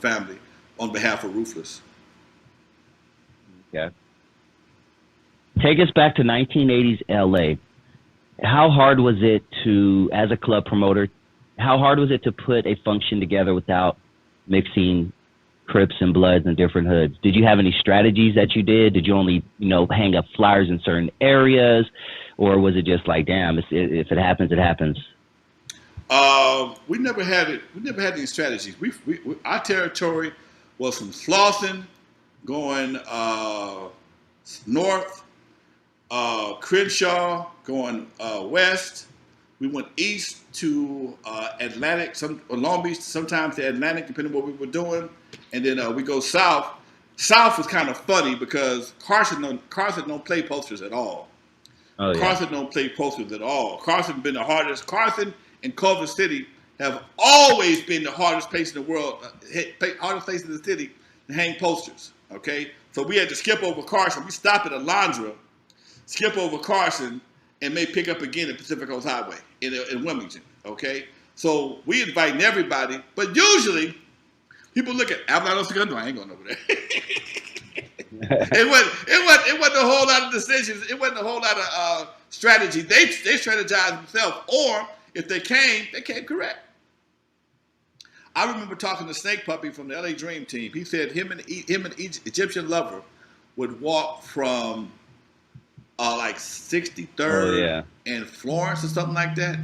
family on behalf of Ruthless. Okay. Take us back to 1980s LA. How hard was it to, as a club promoter, how hard was it to put a function together without mixing Crips and Bloods and different hoods? Did you have any strategies that you did? Did you only, hang up flyers in certain areas? Or was it just like, damn, if it happens, it happens? We never had it. We never had any strategies. Our territory was from Slauson going north, Crenshaw going west. We went east to Atlantic, Long Beach, sometimes to Atlantic, depending on what we were doing. And then we go south. South was kind of funny because Carson don't play posters at all. Oh, yeah. Carson don't play posters at all. Carson been the hardest. Carson and Culver City have always been the hardest place in the world, hardest place in the city to hang posters. Okay, so we had to skip over Carson. We stopped at Alondra, skip over Carson, and may pick up again at Pacific Coast Highway in Wilmington. Okay, so we inviting everybody, but usually people look at Avalon. No, I ain't going over there. It wasn't a whole lot of decisions. It wasn't a whole lot of strategy. They strategized themselves, or if they came correct. I remember talking to Snake Puppy from the LA Dream Team. He said him and Egyptian Lover would walk from like 63rd and Florence or something like that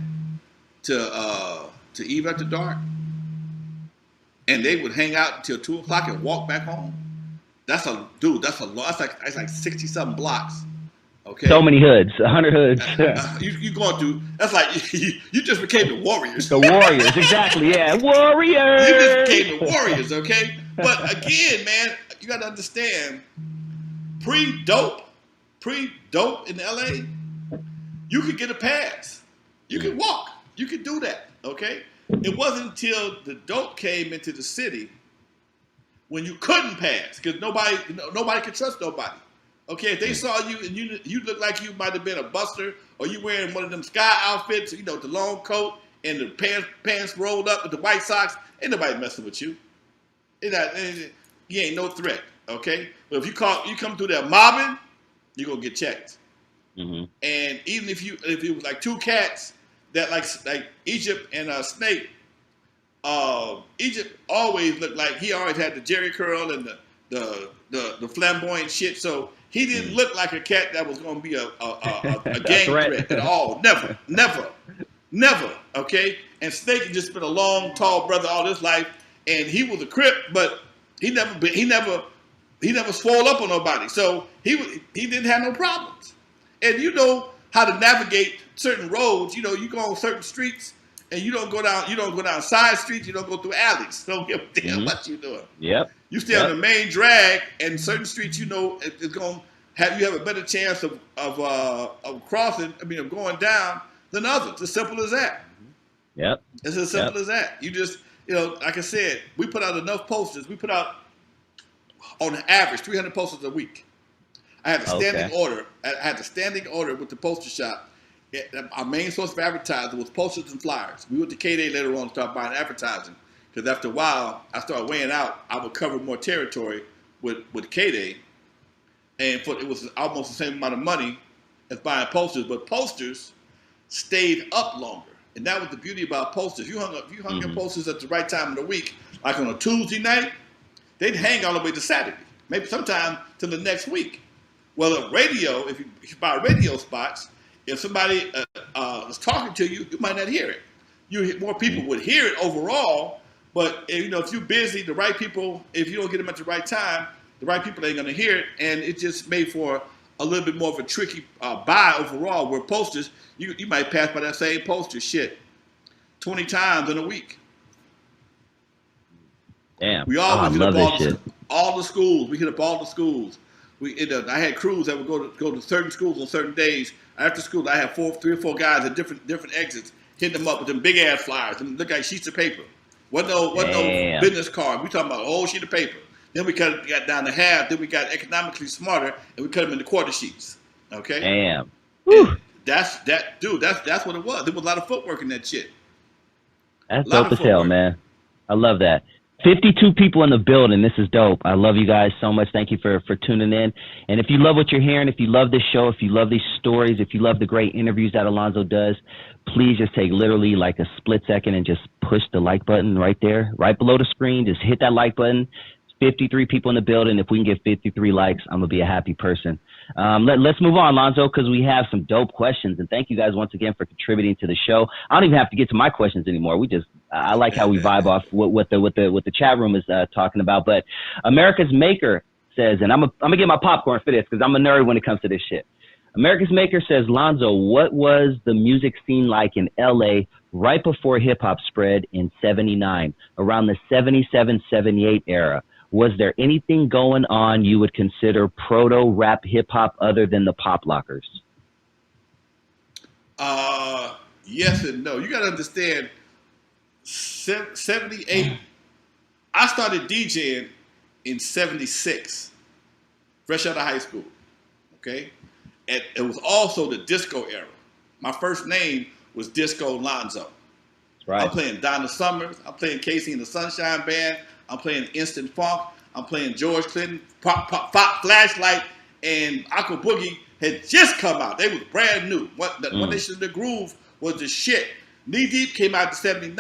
to Eve After Dark, and they would hang out until 2:00 and walk back home. That's a lot. That's like 60-something blocks. Okay. So many hoods, 100 hoods. You going through? That's like you just became the Warriors. The Warriors, exactly. Yeah, Warriors. You just became the Warriors. Okay. But again, man, you got to understand. Pre-dope in LA, you could get a pass. You could walk. You could do that. Okay. It wasn't until the dope came into the city when you couldn't pass because nobody could trust nobody. Okay, if they saw you and you looked like you might have been a buster, or you wearing one of them sky outfits, the long coat and the pants rolled up with the white socks, ain't nobody messing with you. You ain't no threat. Okay, but if you come through there mobbing, you're gonna get checked. Mm-hmm. And even if it was like two cats that like Egypt and Snake. Egypt always looked like he always had the Jerry curl and the flamboyant shit. So he didn't look like a cat that was going to be a gang threat at all. Never. Okay. And Snake had just been a long, tall brother all his life, and he was a Crip, but he never swole up on nobody. So he didn't have no problems. And you know how to navigate certain roads. You go on certain streets. And you don't go down side streets. You don't go through alleys. Don't give a damn what you're doing. Yep. You stay on the main drag, and certain streets, it's going to have you have a better chance of crossing. Of going down than others. It's as simple as that. Yep. It's as simple as that. You just, like I said, we put out enough posters. We put out, on average, 300 posters a week. I had a standing order. I had a standing order with the poster shop. Our main source of advertising was posters and flyers. We went to K-Day later on and started buying advertising because after a while, I started weighing out. I would cover more territory with K-Day, and it was almost the same amount of money as buying posters. But posters stayed up longer, and that was the beauty about posters. You hung your posters at the right time of the week, like on a Tuesday night, they'd hang all the way to Saturday, maybe sometime till the next week. Well, at radio, if you buy radio spots. If somebody is talking to you, you might not hear it. More people would hear it overall, but if you're busy, the right people, if you don't get them at the right time, the right people ain't gonna hear it, and it just made for a little bit more of a tricky buy overall. Where posters, you might pass by that same poster 20 times in a week. Damn, we always hit up all the schools. We hit up all the schools. I had crews that would go to certain schools on certain days. After school, I had 3 or 4 guys at different exits, hitting them up with them big ass flyers. Them look like sheets of paper. Wasn't no business card. We talking about a whole sheet of paper. Then we got down to half. Then we got economically smarter, and we cut them into quarter sheets. Okay. Damn. That's what it was. There was a lot of footwork in that shit. That's dope as hell, man. I love that. 52 people in the building. This is dope. I love you guys so much. Thank you for tuning in. And if you love what you're hearing, if you love this show, if you love these stories, if you love the great interviews that Lonzo does, please just take literally like a split second and just push the like button right there, right below the screen. Just hit that like button. 53 people in the building. If we can get 53 likes, I'm going to be a happy person. Let's move on, Lonzo, because we have some dope questions. And thank you guys once again for contributing to the show. I don't even have to get to my questions anymore. I like how we vibe off what the chat room is talking about. But America's Maker says, and I'm going to get my popcorn for this because I'm a nerd when it comes to this shit. America's Maker says, Lonzo, what was the music scene like in L.A. right before hip-hop spread in 79, around the 77, 78 era? Was there anything going on you would consider proto-rap hip-hop other than the Pop Lockers? Yes and no. You got to understand, 78, I started DJing in 76, fresh out of high school, okay? And it was also the disco era. My first name was Disco Lonzo. Right. I'm playing Donna Summers. I'm playing Casey and the Sunshine Band. I'm playing Instant Funk. I'm playing George Clinton. Pop, Flashlight, and Aqua Boogie had just come out. They was brand new. One Nation of the Groove was the shit. Knee Deep came out in 79.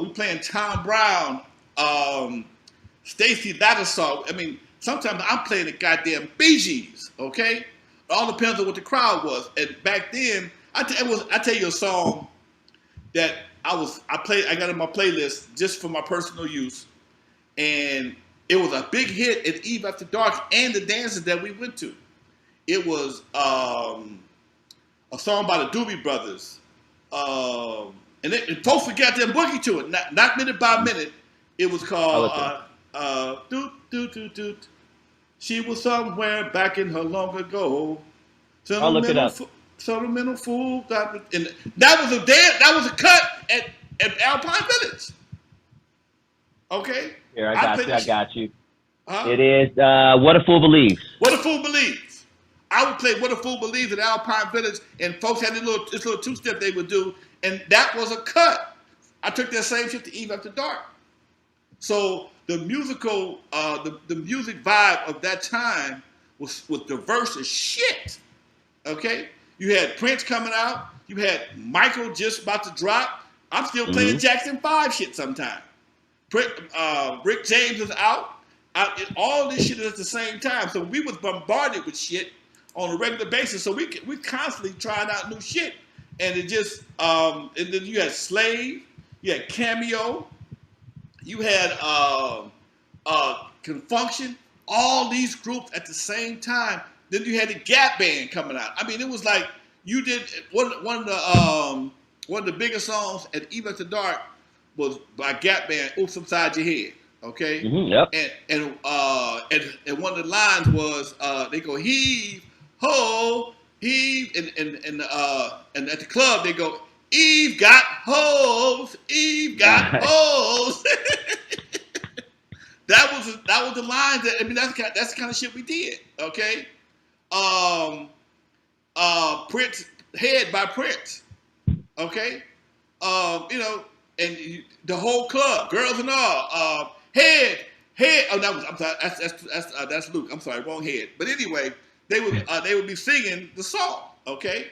We playing Tom Brown, Stacey Lattisaw. I mean, sometimes I'm playing the goddamn Bee Gees, okay? It all depends on what the crowd was. And back then, I tell you a song that I got in my playlist just for my personal use, and it was a big hit at Eve After Dark and the dances that we went to. It was a song by the Doobie Brothers, and folks forgot their boogie to it. Not minute by minute. It was called Doot Doot Doot Doot. She was somewhere back in her long ago. I'll look it up. Sentimental fool. And that was a cut at Alpine Village. Okay? Here, I got you. Huh? It is What a Fool Believes. What a Fool Believes. I would play What a Fool Believes at Alpine Village, and folks had this little two-step they would do, and that was a cut. I took that same shit to Eve After Dark. So the musical, the music vibe of that time was diverse as shit. Okay? You had Prince coming out. You had Michael just about to drop. I'm still playing Jackson 5 shit sometimes. Rick James is out. All this shit is at the same time. So we was bombarded with shit on a regular basis. So we constantly trying out new shit. And it just, and then you had Slave. You had Cameo. You had Confunction. All these groups at the same time. Then you had the Gap Band coming out. I mean, it was like you did one of the biggest songs at Eve After Dark was by Gap Band, Oops Upside Your Head. Okay? Yep. And one of the lines was they go heave, ho, heave, and at the club they go, Eve got hoes, Eve got hoes. That was the line that, I mean, that's the kind of shit we did. Okay? Prince, Head by Prince. Okay? You know, and the whole club, girls and all, Head. Oh, I'm sorry, that's Luke. I'm sorry, wrong Head. But anyway, they would be singing the song. Okay.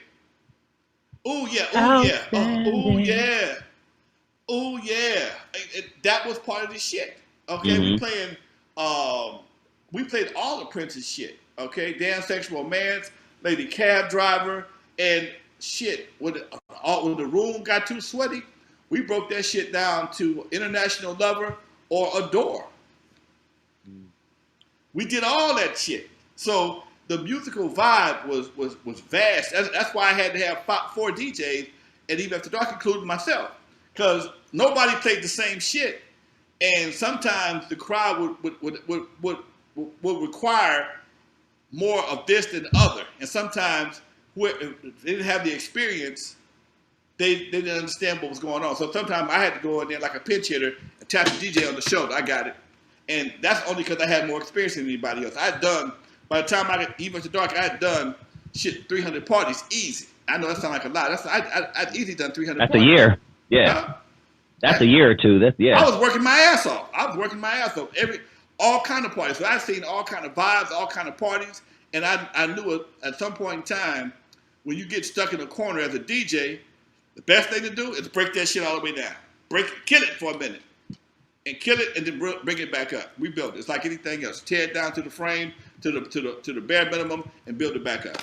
Oh yeah, oh yeah, oh yeah, oh yeah. That was part of the shit. Okay, we played all the Prince's shit. Okay, Damn Sexual Romance, Lady Cab Driver, and shit. When the room got too sweaty, we broke that shit down to International Lover or Adore. We did all that shit. So the musical vibe was vast. That's why I had to have 4 DJs, and even after dark, including myself, because nobody played the same shit, and sometimes the crowd would require more of this than the other, and sometimes they didn't have the experience. They didn't understand what was going on. So sometimes I had to go in there like a pinch hitter and tap the DJ on the shoulder. I got it. And that's only because I had more experience than anybody else. By the time I got Even After Dark, I had done 300 parties easy. I know that sounds like a lot. I'd easily done 300 That's parties. a year. Yeah. That's a year or two. I was working my ass off. All kind of parties. So I've seen all kind of vibes, all kind of parties, and I knew at some point in time, when you get stuck in a corner as a DJ, the best thing to do is break that shit all the way down. Kill it for a minute, and kill it, and then bring it back up. We built it. It's like anything else. Tear it down to the frame, to the bare minimum, and build it back up.